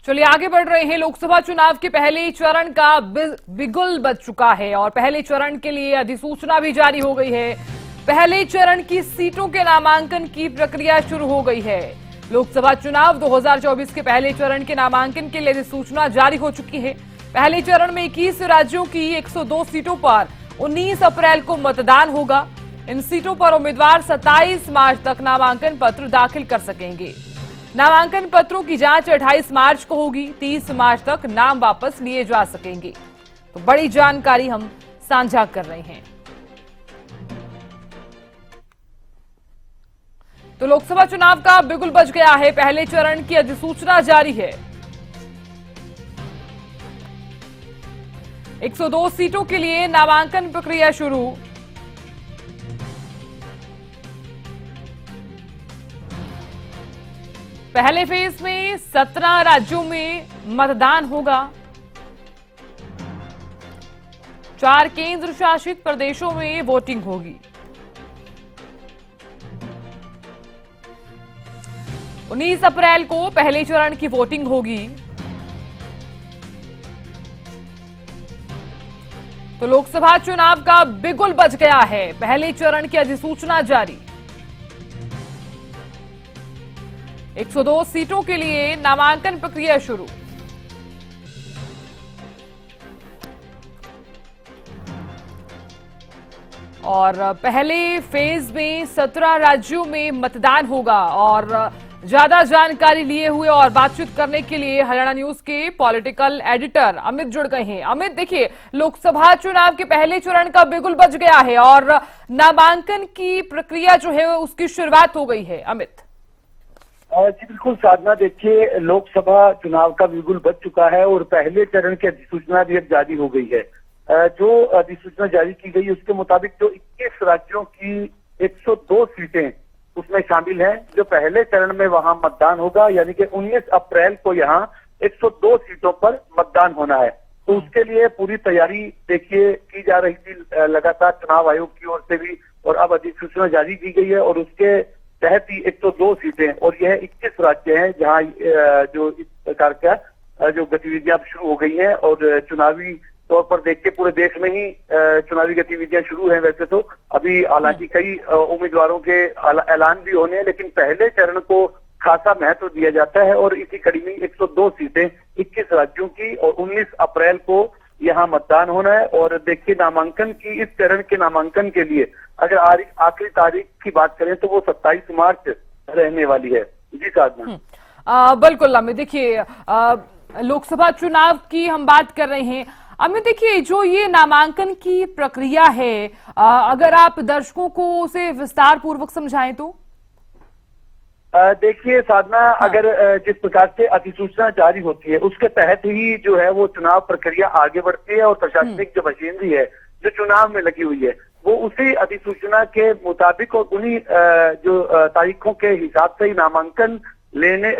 चलिए आगे बढ़ रहे हैं। लोकसभा चुनाव के पहले चरण का बिगुल बज चुका है और पहले चरण के लिए अधिसूचना भी जारी हो गई है। पहले चरण की सीटों के नामांकन की प्रक्रिया शुरू हो गई है। लोकसभा चुनाव 2024 के पहले चरण के नामांकन के लिए अधिसूचना जारी हो चुकी है। पहले चरण में 21 राज्यों की 102 सीटों पर 19 अप्रैल को मतदान होगा। इन सीटों पर उम्मीदवार 27 मार्च तक नामांकन पत्र दाखिल कर सकेंगे। नामांकन पत्रों की जांच 28 मार्च को होगी। 30 मार्च तक नाम वापस लिए जा सकेंगे। तो बड़ी जानकारी हम साझा कर रहे हैं। तो लोकसभा चुनाव का बिगुल बज गया है। पहले चरण की अधिसूचना जारी है। 102 सीटों के लिए नामांकन प्रक्रिया शुरू। पहले फेज में 17 राज्यों में मतदान होगा। 4 केंद्र शासित प्रदेशों में वोटिंग होगी। 19 अप्रैल को पहले चरण की वोटिंग होगी। तो लोकसभा चुनाव का बिगुल बज गया है। पहले चरण की अधिसूचना जारी। 102 सीटों के लिए नामांकन प्रक्रिया शुरू। और पहले फेज में 17 राज्यों में मतदान होगा। और ज्यादा जानकारी लिए हुए और बातचीत करने के लिए हरियाणा न्यूज के पॉलिटिकल एडिटर अमित जुड़ गए हैं। अमित, देखिए, लोकसभा चुनाव के पहले चरण का बिगुल बज गया है और नामांकन की प्रक्रिया जो है उसकी शुरुआत हो गई है। अमित जी बिल्कुल साधना, देखिए, लोकसभा चुनाव का बिगुल बज चुका है और पहले चरण की अधिसूचना भी अब जारी हो गई है। जो अधिसूचना जारी की गई उसके मुताबिक जो 21 राज्यों की 102 सीटें उसमें शामिल हैं, जो पहले चरण में वहां मतदान होगा, यानी कि 19 अप्रैल को यहाँ 102 सीटों पर मतदान होना है। तो उसके लिए पूरी तैयारी देखिए की जा रही थी लगातार चुनाव आयोग की ओर से भी, और अब अधिसूचना जारी की गई है और उसके तहत ही 102 सीटें और यह 21 राज्य हैं जहां जो इस प्रकार का जो गतिविधियां शुरू हो गई हैं। और चुनावी तौर पर देख के पूरे देश में ही चुनावी गतिविधियां शुरू हैं। वैसे तो अभी हालांकि कई उम्मीदवारों के ऐलान भी होने हैं, लेकिन पहले चरण को खासा महत्व दिया जाता है और इसी कड़ी में 102 सीटें 21 राज्यों की और 19 अप्रैल को यहाँ मतदान होना है। और देखिए, नामांकन की, इस चरण के नामांकन के लिए अगर आखिरी तारीख की बात करें तो वो 27 मार्च रहने वाली है। जी साधना। बिल्कुल अमित, देखिए, लोकसभा चुनाव की हम बात कर रहे हैं। अमित, देखिए, जो ये नामांकन की प्रक्रिया है, अगर आप दर्शकों को उसे विस्तार पूर्वक समझाएं तो। देखिए साधना, अगर जिस प्रकार से अधिसूचना जारी होती है उसके तहत ही जो है वो चुनाव प्रक्रिया आगे बढ़ती है और प्रशासनिक जो मशीनरी है जो चुनाव में लगी हुई है वो उसी अधिसूचना के मुताबिक और उन्हीं जो तारीखों के हिसाब से ही नामांकन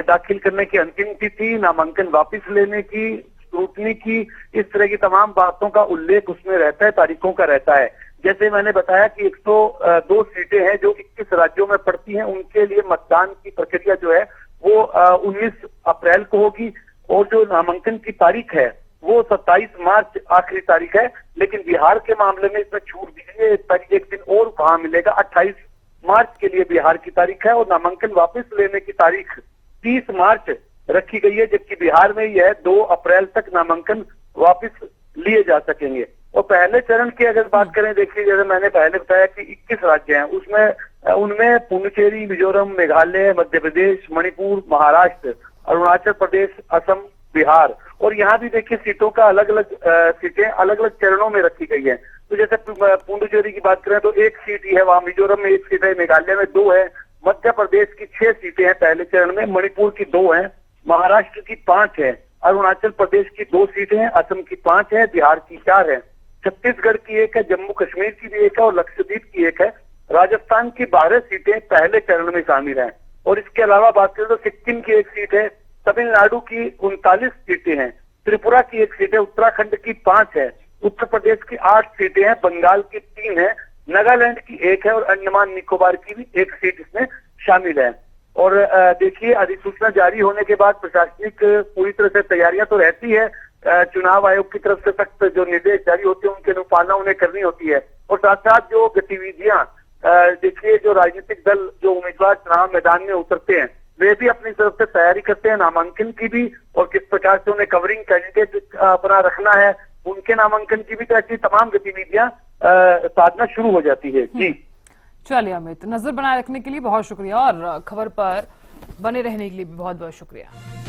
दाखिल करने की अंतिम तिथि, नामांकन वापस लेने की, स्क्रूटनी की, इस तरह की तमाम बातों का उल्लेख उसमें रहता है, तारीखों का रहता है। जैसे मैंने बताया कि 102 सीटें हैं जो 21 राज्यों में पड़ती हैं, उनके लिए मतदान की प्रक्रिया जो है वो 19 अप्रैल को होगी और जो नामांकन की तारीख है वो 27 मार्च आखिरी तारीख है। लेकिन बिहार के मामले में इसमें छूट दी गई है, एक दिन और वहां मिलेगा। 28 मार्च के लिए बिहार की तारीख है और नामांकन वापस लेने की तारीख 30 मार्च रखी गई है, जबकि बिहार में यह 2 अप्रैल तक नामांकन वापस लिए जा सकेंगे। और पहले चरण की अगर बात करें, देखिए, जैसे मैंने पहले बताया कि 21 राज्य हैं, उसमें उनमें पुडुचेरी, मिजोरम, मेघालय, मध्य प्रदेश, मणिपुर, महाराष्ट्र, अरुणाचल प्रदेश, असम, बिहार। और यहाँ भी देखिए सीटों का सीटें अलग अलग चरणों में रखी गई है। तो जैसे पुडुचेरी की बात करें तो 1 सीट ही है वहां, मिजोरम में 1 सीट है, मेघालय में 2 है, मध्य प्रदेश की 6 सीटें हैं पहले चरण में, मणिपुर की 2 हैं, महाराष्ट्र की 5 है, अरुणाचल प्रदेश की 2 सीटें हैं, असम की 5 है, बिहार की 4 है, छत्तीसगढ़ की 1 है, जम्मू कश्मीर की भी 1 है और लक्षद्वीप की 1 है। राजस्थान की 12 सीटें पहले चरण में शामिल हैं। और इसके अलावा बात करें तो सिक्किम की 1 सीट है, तमिलनाडु की 39 सीटें हैं, त्रिपुरा की 1 सीट है, उत्तराखंड की 5 है, उत्तर प्रदेश की 8 सीटें हैं, बंगाल की 3 है, नागालैंड की 1 है और अंडमान निकोबार की भी 1 सीट इसमें शामिल है। और देखिए, अधिसूचना जारी होने के बाद प्रशासनिक पूरी तरह से तैयारियां तो रहती है। चुनाव आयोग की तरफ से सख्त जो निर्देश जारी होते हैं उनकी अनुपालना उन्हें करनी होती है, और साथ साथ जो गतिविधियां देखिए, जो राजनीतिक दल जो उम्मीदवार चुनाव मैदान में उतरते हैं वे भी अपनी तरफ से तैयारी करते हैं, नामांकन की भी, और किस प्रकार से उन्हें कवरिंग कैंडिडेट अपना रखना है, उनके नामांकन की भी, तो ऐसी तमाम गतिविधियां साधना शुरू हो जाती है। जी चलिए अमित, नजर बनाए रखने के लिए बहुत शुक्रिया और खबर पर बने रहने के लिए भी बहुत बहुत शुक्रिया।